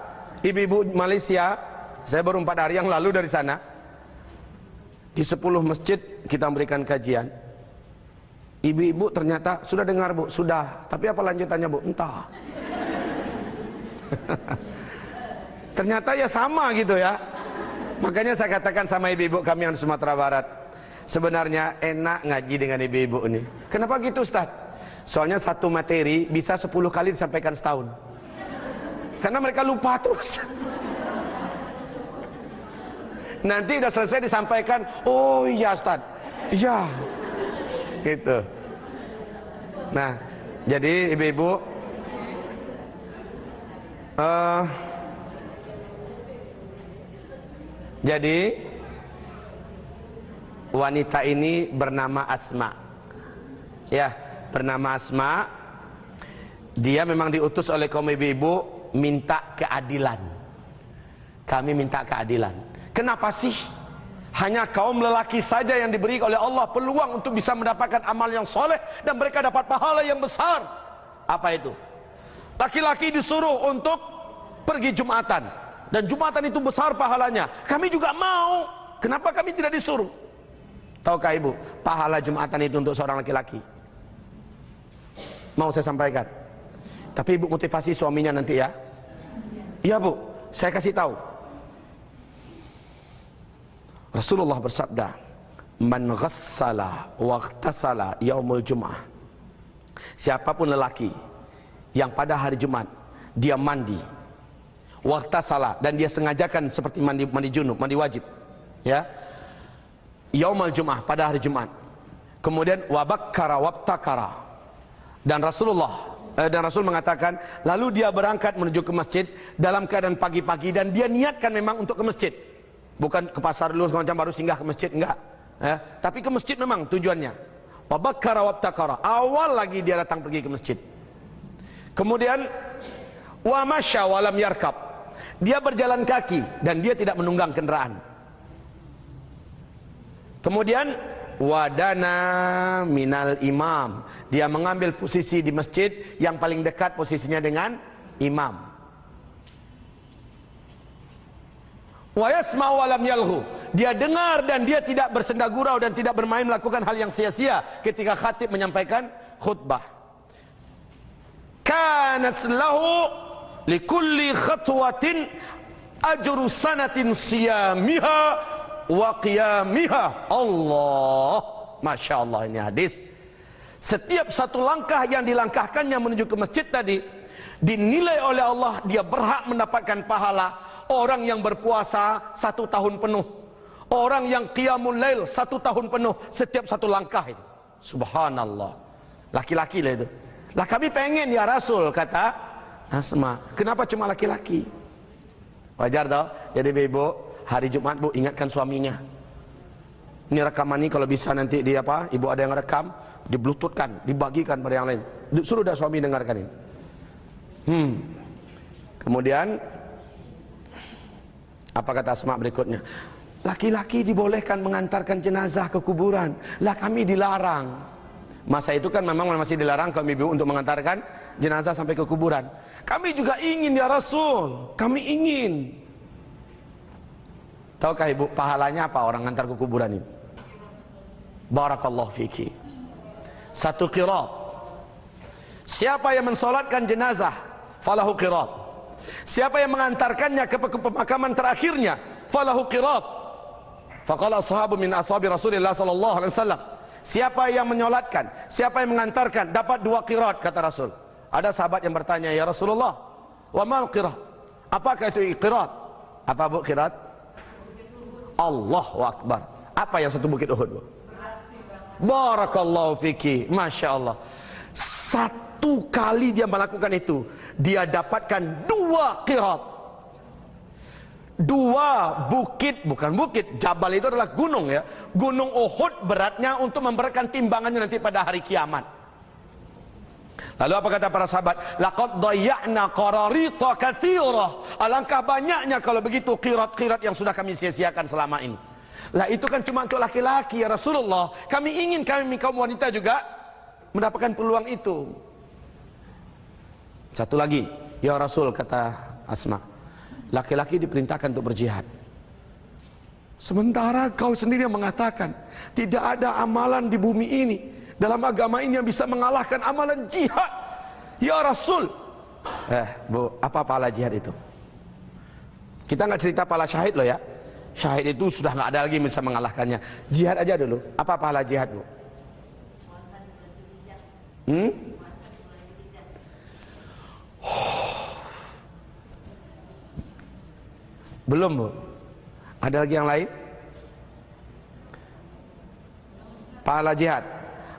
ibu-ibu Malaysia. Saya baru 4 hari yang lalu dari sana. Di 10 masjid kita memberikan kajian. Ibu-ibu ternyata sudah dengar Bu, sudah. Tapi apa lanjutannya Bu? Entah. Ternyata ya sama gitu ya. Makanya saya katakan sama ibu-ibu kami yang di Sumatera Barat, sebenarnya enak ngaji dengan ibu-ibu ini. Kenapa gitu Ustaz? Soalnya satu materi bisa 10 kali disampaikan setahun. Karena mereka lupa terus. Nanti udah selesai disampaikan, oh iya Ustaz, iya. Gitu. Nah, jadi ibu-ibu, jadi wanita ini bernama Asma. Ya, bernama Asma. Dia memang diutus oleh kaum ibu-ibu minta keadilan. Kami minta keadilan. Kenapa sih hanya kaum lelaki saja yang diberi oleh Allah peluang untuk bisa mendapatkan amal yang soleh dan mereka dapat pahala yang besar? Apa itu? Laki-laki disuruh untuk pergi Jumatan, dan Jumatan itu besar pahalanya. Kami juga mau. Kenapa kami tidak disuruh? Tahukah ibu, pahala Jumatan itu untuk seorang laki-laki? Mau saya sampaikan. Tapi ibu motivasi suaminya nanti ya. Iya Bu, saya kasih tahu. Rasulullah bersabda, "Man ghassala waqtasala yaumul jum'ah." Siapapun lelaki yang pada hari Jumat dia mandi, waqtasala, dan dia sengajakan seperti mandi junub, mandi wajib, ya. Yaumul jum'ah, pada hari Jumat. Kemudian wabakkara wabtakara. Dan Rasul mengatakan, lalu dia berangkat menuju ke masjid dalam keadaan pagi-pagi, dan dia niatkan memang untuk ke masjid. Bukan ke pasar dulu semacam baru singgah ke masjid, enggak. Ya, tapi ke masjid memang tujuannya. Wabakkara wabtakara. Awal lagi dia datang pergi ke masjid. Kemudian wa masya wa lam yarkab. Dia berjalan kaki dan dia tidak menunggang kendaraan. Kemudian wadana minal imam. Dia mengambil posisi di masjid yang paling dekat posisinya dengan imam. Wa yasma'u wa lam yalghu. Dia dengar dan dia tidak bersenda gurau dan tidak bermain melakukan hal yang sia-sia ketika khatib menyampaikan khutbah. Kanat lahu likulli khatwatin ajru sanatin siyamiha wa qiyamiha. Allah, Masya Allah, ini hadis. Setiap satu langkah yang dilangkahkannya menuju ke masjid tadi dinilai oleh Allah, dia berhak mendapatkan pahala orang yang berpuasa 1 tahun penuh, orang yang qiyamul lail 1 tahun penuh, setiap satu langkah itu. Subhanallah. Laki-laki lah itu. Lah kami pengen ya Rasul, kata Asma. Kenapa cuma laki-laki? Wajar tau. Jadi ibu, hari Jumat Bu, ingatkan suaminya. Ini rekaman ini kalau bisa nanti di apa? Ibu ada yang rekam, dibluetoothkan, dibagikan pada yang lain. Suruh dah suami dengarkan ini. Kemudian apa kata Asma berikutnya? Laki-laki dibolehkan mengantarkan jenazah ke kuburan. Lah kami dilarang. Masa itu kan memang masih dilarang kaum ibu untuk mengantarkan jenazah sampai ke kuburan. Kami juga ingin ya Rasul. Kami ingin. Tahukah ibu pahalanya apa orang ngantar ke kuburan ini? Barakallahu fiki. 1 qirat. Siapa yang mensolatkan jenazah, falahu qirat. Siapa yang mengantarkannya ke pemakaman terakhirnya, falahu qirat. Faqala ashabu min ashabi Rasulillah sallallahu alaihi wasallam. Siapa yang menyolatkan, siapa yang mengantarkan, dapat 2 qirat, kata Rasul. Ada sahabat yang bertanya, ya Rasulullah, wa mal qirat? Apakah itu qirat? Apa Bu qirat? Allahu akbar. Apa yang 1 bukit Uhud, Bu? Barakallahu fiki. Masya Allah. 1 kali dia melakukan itu, dia dapatkan 2 qirat. 2 bukit, bukan bukit, jabal itu adalah gunung ya. Gunung Uhud beratnya untuk memberatkan timbangannya nanti pada hari kiamat. Lalu apa kata para sahabat? Laqad dayya'na qararita katsira. Alangkah banyaknya kalau begitu qirat-qirat yang sudah kami sia-siakan selama ini. Lah itu kan cuma untuk laki-laki ya Rasulullah. Kami ingin kami kaum wanita juga mendapatkan peluang itu. Satu lagi, ya Rasul, kata Asma, laki-laki diperintahkan untuk berjihad. Sementara kau sendiri yang mengatakan tidak ada amalan di bumi ini dalam agama ini yang bisa mengalahkan amalan jihad, ya Rasul. Bu, apa pahala jihad itu? Kita nggak cerita pahala syahid loh ya. Syahid itu sudah nggak ada lagi yang bisa mengalahkannya. Jihad aja dulu. Apa pahala jihad, Bu? Belum, Bu. Ada lagi yang lain? Pahala jihad.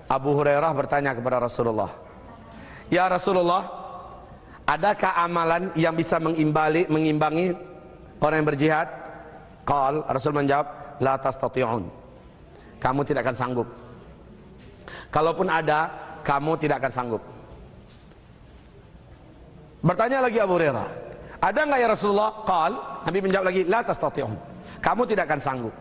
Abu Hurairah bertanya kepada Rasulullah, ya Rasulullah, adakah amalan yang bisa mengimbangi orang yang berjihad? Qal, Rasul menjawab, la tastati'un. Kamu tidak akan sanggup. Kalaupun ada, kamu tidak akan sanggup. Bertanya lagi Abu Hurairah, ada enggak ya Rasulullah? Qal, Nabi menjawab lagi, la tastati'un. Kamu tidak akan sanggup.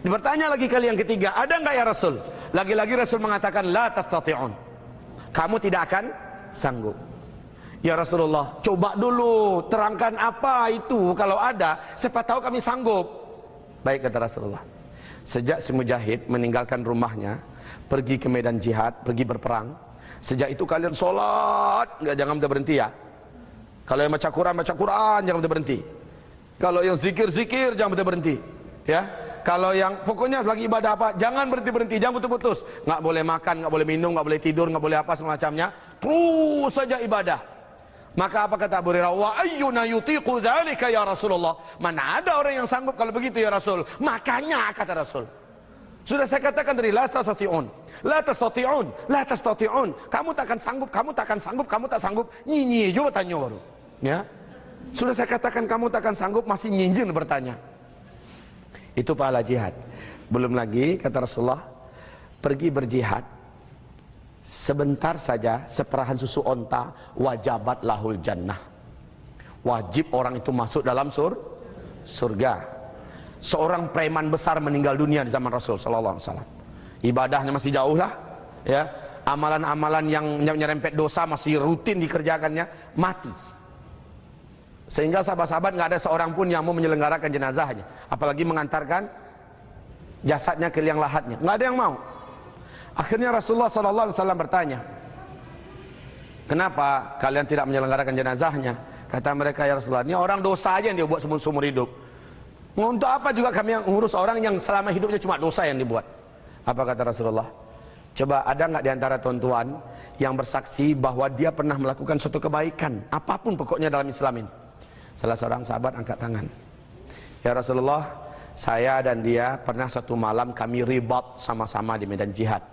Bertanya lagi kali yang ketiga, ada enggak ya Rasul? Lagi-lagi Rasul mengatakan, la tastati'un. Kamu tidak akan sanggup. Ya Rasulullah, coba dulu terangkan apa itu, kalau ada, siapa tahu kami sanggup. Baik, kata Rasulullah. Sejak si mujahid meninggalkan rumahnya, pergi ke medan jihad, pergi berperang, sejak itu kalian sholat, jangan berhenti ya. Kalau yang baca Quran, jangan berhenti. Kalau yang zikir, jangan berhenti. Ya, kalau yang pokoknya lagi ibadah apa, jangan berhenti, jangan putus-putus. Nggak boleh makan, nggak boleh minum, nggak boleh tidur, nggak boleh apa semacamnya. Terus saja ibadah. Maka apa kata Abu Hurairah? Wa ayyuna yutiqu dzalika ya Rasulullah? Mana ada orang yang sanggup kalau begitu ya Rasul? Makanya kata Rasul, sudah saya katakan dari la tastati'un, la tastati'un, la tastati'un. Kamu tak akan sanggup, kamu tak akan sanggup, kamu tak sanggup. Nyinyi juga tanya baru. Ya. Sudah saya katakan kamu tak akan sanggup, masih nyinjin bertanya. Itu pahala jihad. Belum lagi kata Rasulullah, pergi berjihad sebentar saja, seperahan susu onta, wajabat lahul jannah. Wajib orang itu masuk dalam surga. Seorang preman besar meninggal dunia di zaman Rasul sallallahu alaihi wasallam. Ibadahnya masih jauh lah, ya. Amalan-amalan yang nyerempet dosa masih rutin dikerjakannya, mati. Sehingga sahabat-sahabat nggak ada seorang pun yang mau menyelenggarakan jenazahnya, apalagi mengantarkan jasadnya ke liang lahatnya. Nggak ada yang mau. Akhirnya Rasulullah SAW bertanya, kenapa kalian tidak menyelenggarakan jenazahnya? Kata mereka, ya Rasulullah, ini orang dosa aja yang dia buat seumur hidup. Untuk apa juga kami yang ngurus orang yang selama hidupnya cuma dosa yang dibuat? Apa kata Rasulullah? Coba ada nggak di antara tuan-tuan yang bersaksi bahwa dia pernah melakukan suatu kebaikan, apapun pokoknya dalam Islam ini? Salah seorang sahabat angkat tangan. Ya Rasulullah, saya dan dia pernah satu malam kami ribat sama-sama di medan jihad.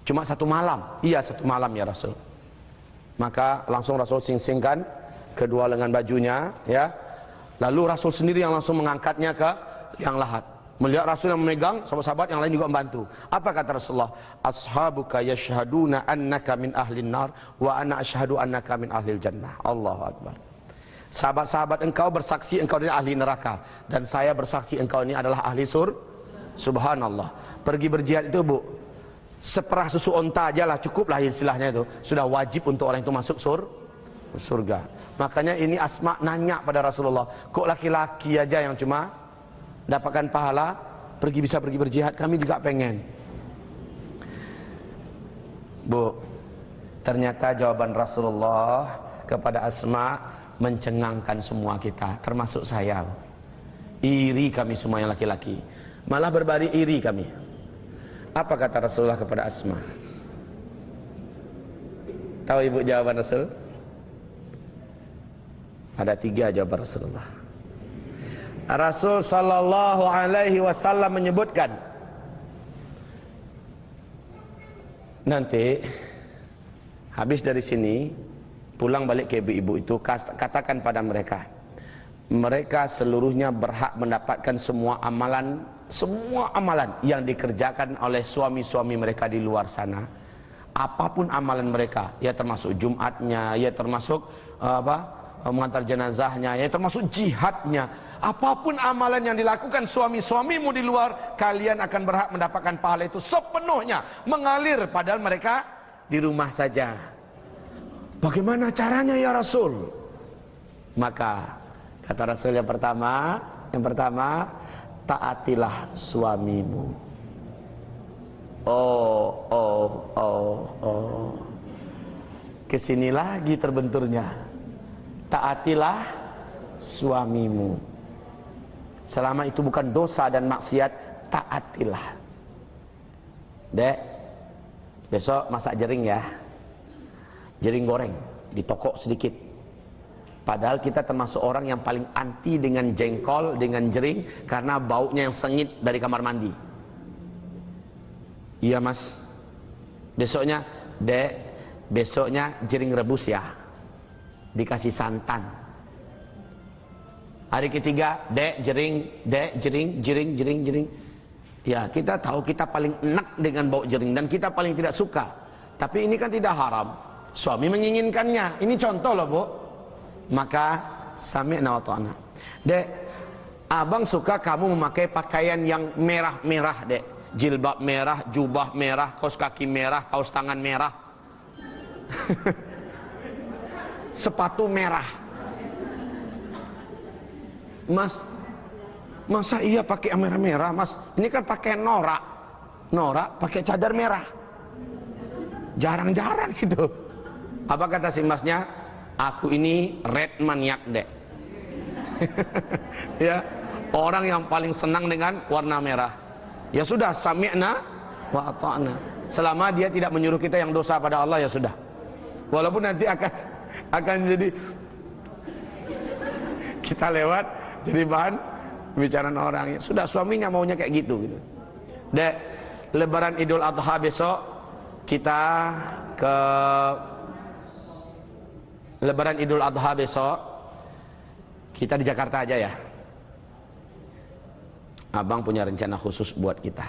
Cuma satu malam. Iya, satu malam ya Rasul. Maka langsung Rasul sing-singkan kedua lengan bajunya, ya. Lalu Rasul sendiri yang langsung mengangkatnya ke liang lahat. Melihat Rasul yang memegang, sahabat-sahabat yang lain juga membantu. Apa kata Rasulullah? Ashabuka yashhaduna annaka min ahlin nar wa ana ashhadu annaka min ahlil jannah. Allahu akbar. Sahabat-sahabat engkau bersaksi engkau ini ahli neraka, dan saya bersaksi engkau ini adalah ahli Subhanallah. Pergi berjihad itu, Bu, seperah susu onta aja lah, cukup lah istilahnya itu. Sudah wajib untuk orang itu masuk surga. Makanya ini Asma nanya pada Rasulullah, kok laki-laki aja yang cuma dapatkan pahala, bisa pergi berjihad, kami juga pengen. Bu, ternyata jawaban Rasulullah kepada Asma mencengangkan semua kita, termasuk saya. Iri kami semua yang laki-laki, malah berbalik iri kami. Apa kata Rasulullah kepada Asma? Tahu ibu jawaban Rasul? Ada 3 jawaban Rasulullah. Rasul sallallahu alaihi wasallam menyebutkan, nanti habis dari sini pulang balik ke ibu-ibu itu, katakan pada mereka, mereka seluruhnya berhak mendapatkan semua amalan yang dikerjakan oleh suami-suami mereka di luar sana. Apapun amalan mereka, ya termasuk Jumatnya, ya termasuk mengantar jenazahnya, ya termasuk jihadnya. Apapun amalan yang dilakukan suami-suamimu di luar, kalian akan berhak mendapatkan pahala itu sepenuhnya, mengalir, padahal mereka di rumah saja. Bagaimana caranya ya Rasul? Maka kata Rasul yang pertama, taatilah suamimu. Oh. Kesini lagi terbenturnya. Taatilah suamimu. Selama itu bukan dosa dan maksiat, taatilah. Dek, besok masak jering ya. Jering goreng, ditokok sedikit. Padahal kita termasuk orang yang paling anti dengan jengkol, dengan jering, karena baunya yang sengit dari kamar mandi. Iya mas, besoknya, dek, besoknya jering rebus ya, dikasih santan. Hari ketiga, dek jering. Ya, kita tahu kita paling enak dengan bau jering dan kita paling tidak suka. Tapi ini kan tidak haram. Suami menginginkannya. Ini contoh loh, Bu. Maka sami'na wa ta'na. Dek, abang suka kamu memakai pakaian yang merah-merah, dek. Jilbab merah, jubah merah, kaos kaki merah, kaos tangan merah. Sepatu merah. Mas, masa iya pakai merah-merah, Mas? Ini kan pakai norak. Norak pakai cadar merah. Jarang-jarang gitu. Apa kata si masnya? Aku ini red maniak, dek. Ya, orang yang paling senang dengan warna merah. Ya sudah, sami'na wa ata'na. Selama dia tidak menyuruh kita yang dosa pada Allah, ya sudah. Walaupun nanti akan jadi kita lewat jadi bahan pembicaraan orang. Ya sudah, suaminya maunya kayak gitu. Dek, Lebaran Idul Adha besok kita ke Lebaran Idul Adha besok kita di Jakarta aja ya. Abang punya rencana khusus buat kita.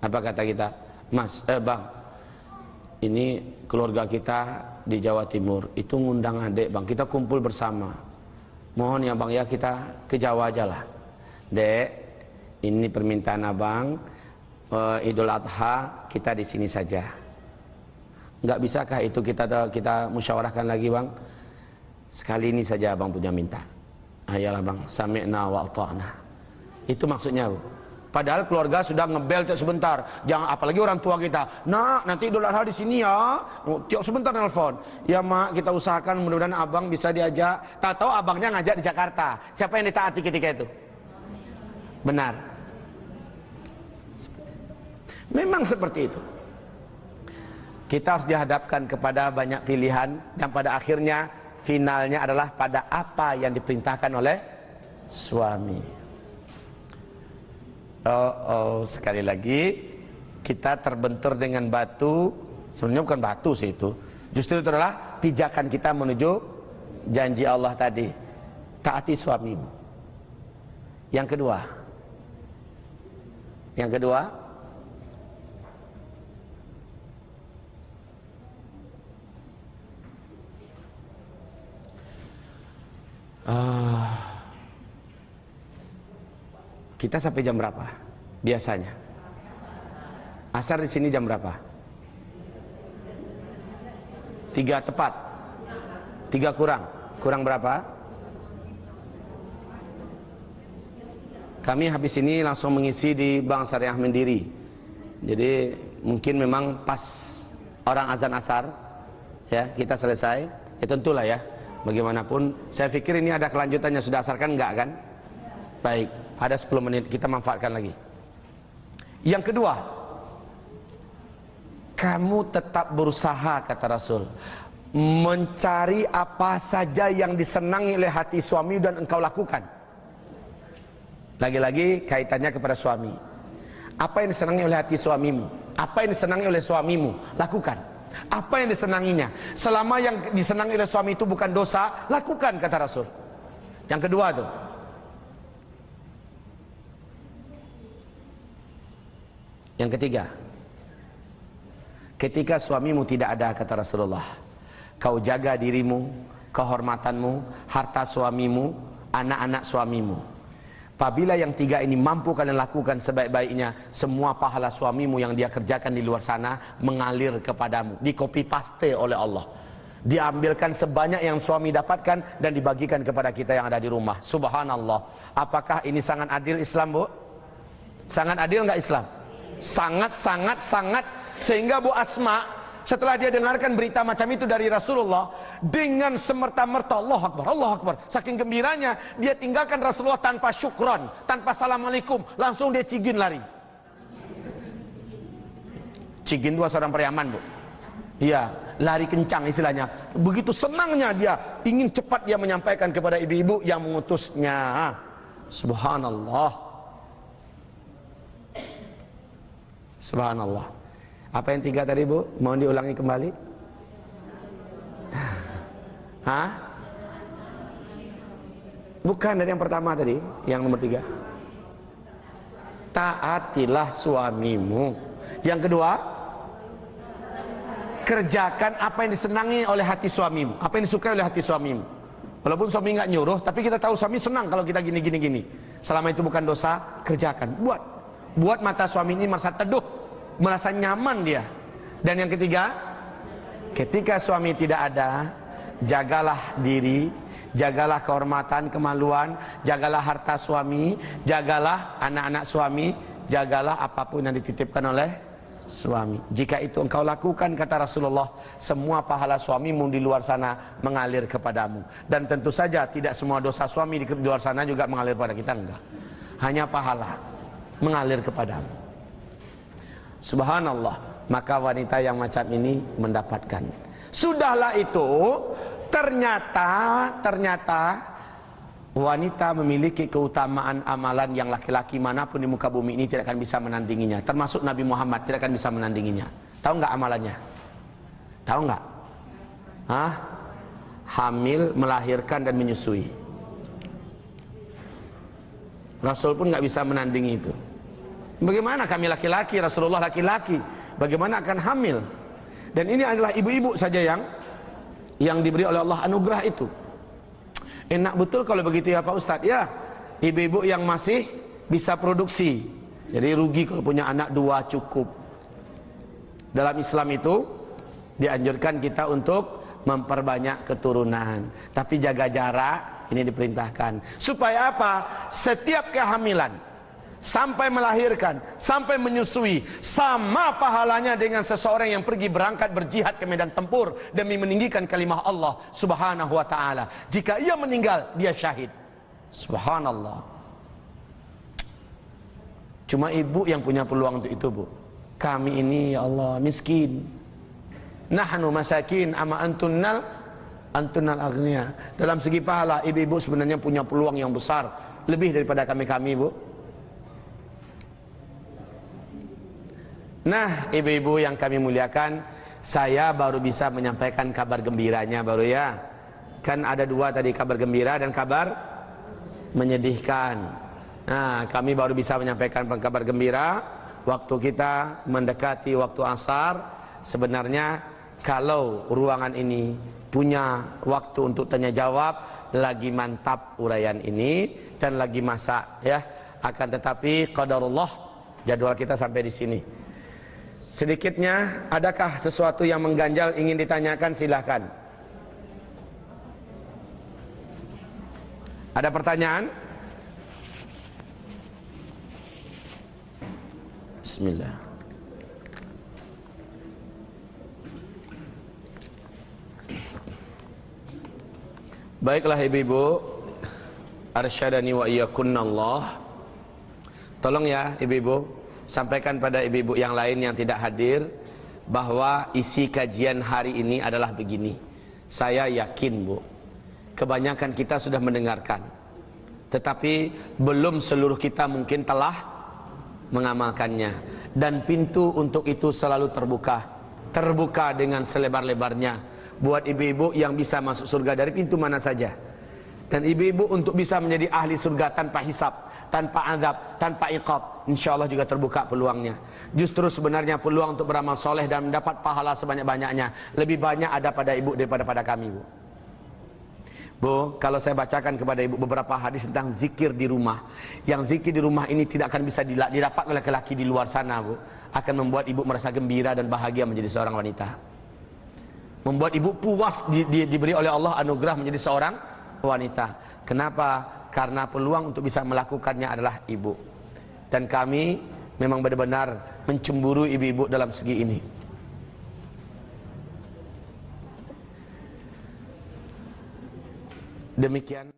Apa kata kita? Mas, bang, ini keluarga kita di Jawa Timur itu ngundang adik bang, kita kumpul bersama. Mohon ya bang ya, kita ke Jawa aja lah. Dek, ini permintaan abang, Idul Adha kita di sini saja. Nggak bisakah itu kita musyawarahkan lagi bang? Sekali ini saja abang punya minta. Ayolah bang, sami'na wa ata'na. Itu maksudnya, Bu. Padahal keluarga sudah ngebel tiap sebentar. Jangan, apalagi orang tua kita. Nak, nanti Idul Adha di sini ya. Tiap sebentar nelfon. Ya mak, kita usahakan mudah-mudahan abang bisa diajak. Tahu-tahu abangnya ngajak di Jakarta. Siapa yang ditaati ketika itu? Benar. Memang seperti itu. Kita harus dihadapkan kepada banyak pilihan dan pada akhirnya finalnya adalah pada apa yang diperintahkan oleh suami. Sekali lagi kita terbentur dengan batu. Sebenarnya bukan batu sih itu. Justru itu adalah pijakan kita menuju janji Allah tadi. Taati suamimu. Yang kedua, kita sampai jam berapa? Biasanya. Asar di sini jam berapa? 3 tepat. 3 kurang. Kurang berapa? Kami habis ini langsung mengisi di Bank Syariah Mandiri. Jadi mungkin memang pas orang azan asar, ya kita selesai. Ya tentulah ya. Bagaimanapun, saya pikir ini ada kelanjutannya. Sudah asar kan? Enggak kan? Baik. Ada 10 menit, kita manfaatkan lagi. Yang kedua, kamu tetap berusaha, kata Rasul, mencari apa saja yang disenangi oleh hati suami dan engkau lakukan. Lagi-lagi kaitannya kepada suami. Apa yang disenangi oleh hati suamimu? Apa yang disenangi oleh suamimu? Lakukan. Apa yang disenanginya? Selama yang disenangi oleh suami itu bukan dosa, lakukan, kata Rasul. Yang kedua tuh. Yang ketiga, ketika suamimu tidak ada, kata Rasulullah, kau jaga dirimu, kehormatanmu, harta suamimu, anak-anak suamimu. Apabila yang 3 ini mampu kalian lakukan sebaik-baiknya, semua pahala suamimu yang dia kerjakan di luar sana mengalir kepadamu, di copy paste oleh Allah, diambilkan sebanyak yang suami dapatkan dan dibagikan kepada kita yang ada di rumah. Subhanallah. Apakah ini sangat adil Islam, Bu? Sangat adil nggak Islam? Sangat. Sehingga Bu Asma setelah dia dengarkan berita macam itu dari Rasulullah, dengan semerta-merta Allahu Akbar, saking gembiranya dia tinggalkan Rasulullah tanpa syukron, tanpa assalamualaikum, langsung dia cigin lari. Cigin itu seorang periaman, Bu. Iya, lari kencang istilahnya. Begitu senangnya dia, ingin cepat dia menyampaikan kepada ibu-ibu yang mengutusnya. Subhanallah. Subhanallah. Apa yang 3 tadi, Bu? Mau diulangi kembali? Hah? Bukan dari yang pertama tadi, yang nomor 3. Taatilah suamimu. Yang kedua, kerjakan apa yang disenangi oleh hati suamimu, apa yang disukai oleh hati suamimu. Walaupun suami nggak nyuruh, tapi kita tahu suami senang kalau kita gini. Selama itu bukan dosa, kerjakan. Buat mata suami ini merasa teduh, merasa nyaman dia. Dan yang ketiga, ketika suami tidak ada, jagalah diri, jagalah kehormatan, kemaluan, jagalah harta suami, jagalah anak-anak suami, jagalah apapun yang dititipkan oleh suami. Jika itu engkau lakukan, kata Rasulullah, semua pahala suamimu di luar sana mengalir kepadamu. Dan tentu saja tidak semua dosa suami di luar sana juga mengalir pada kita, enggak. Hanya pahala mengalir kepadamu. Subhanallah. Maka wanita yang macam ini mendapatkan. Sudahlah itu, ternyata wanita memiliki keutamaan amalan yang laki-laki manapun di muka bumi ini tidak akan bisa menandinginya. Termasuk Nabi Muhammad tidak akan bisa menandinginya. Tahu nggak amalannya? Tahu nggak? Hamil, melahirkan dan menyusui. Rasul pun nggak bisa menandingi itu. Bagaimana kami laki-laki, Rasulullah laki-laki, bagaimana akan hamil? Dan ini adalah ibu-ibu saja yang diberi oleh Allah anugerah itu. Enak betul kalau begitu ya Pak Ustadz. Ya, ibu-ibu yang masih bisa produksi. Jadi rugi kalau punya anak 2 cukup. Dalam Islam itu dianjurkan kita untuk memperbanyak keturunan. Tapi jaga jarak ini diperintahkan. Supaya apa? Setiap kehamilan, sampai melahirkan, sampai menyusui, sama pahalanya dengan seseorang yang pergi berangkat berjihad ke medan tempur demi meninggikan kalimah Allah Subhanahu wa ta'ala. Jika ia meninggal, dia syahid. Subhanallah. Cuma ibu yang punya peluang untuk itu, Bu. Kami ini, ya Allah, miskin. Nahnu masakin ama antunnal aghnia. Dalam segi pahala, ibu-ibu sebenarnya punya peluang yang besar, lebih daripada kami-kami, Bu. Nah, ibu-ibu yang kami muliakan, saya baru bisa menyampaikan kabar gembiranya baru ya. Kan ada 2 tadi, kabar gembira dan kabar menyedihkan. Nah, kami baru bisa menyampaikan kabar gembira. Waktu kita mendekati waktu asar. Sebenarnya kalau ruangan ini punya waktu untuk tanya jawab, lagi mantap uraian ini dan lagi masak ya. Akan tetapi qadarullah, jadwal kita sampai di sini. Sedikitnya, adakah sesuatu yang mengganjal ingin ditanyakan? Silahkan. Ada pertanyaan? Bismillah. Baiklah ibu-ibu, arsyadani wa iyyakunnallah. Tolong ya ibu-ibu, sampaikan pada ibu-ibu yang lain yang tidak hadir bahwa isi kajian hari ini adalah begini. Saya yakin, Bu, kebanyakan kita sudah mendengarkan, tetapi belum seluruh kita mungkin telah mengamalkannya. Dan pintu untuk itu selalu terbuka dengan selebar-lebarnya buat ibu-ibu yang bisa masuk surga dari pintu mana saja. Dan ibu-ibu untuk bisa menjadi ahli surga tanpa hisab, tanpa azab, tanpa iqab, insyaallah juga terbuka peluangnya. Justru sebenarnya peluang untuk beramal soleh dan mendapat pahala sebanyak-banyaknya lebih banyak ada pada ibu daripada pada kami, Bu. Bu, kalau saya bacakan kepada ibu beberapa hadis tentang zikir di rumah, yang zikir di rumah ini tidak akan bisa didapat oleh laki-laki di luar sana, Bu, akan membuat ibu merasa gembira dan bahagia menjadi seorang wanita. Membuat ibu puas diberi oleh Allah anugerah menjadi seorang wanita. Kenapa? Karena peluang untuk bisa melakukannya adalah ibu. Dan kami memang benar-benar mencemburu ibu-ibu dalam segi ini. Demikian.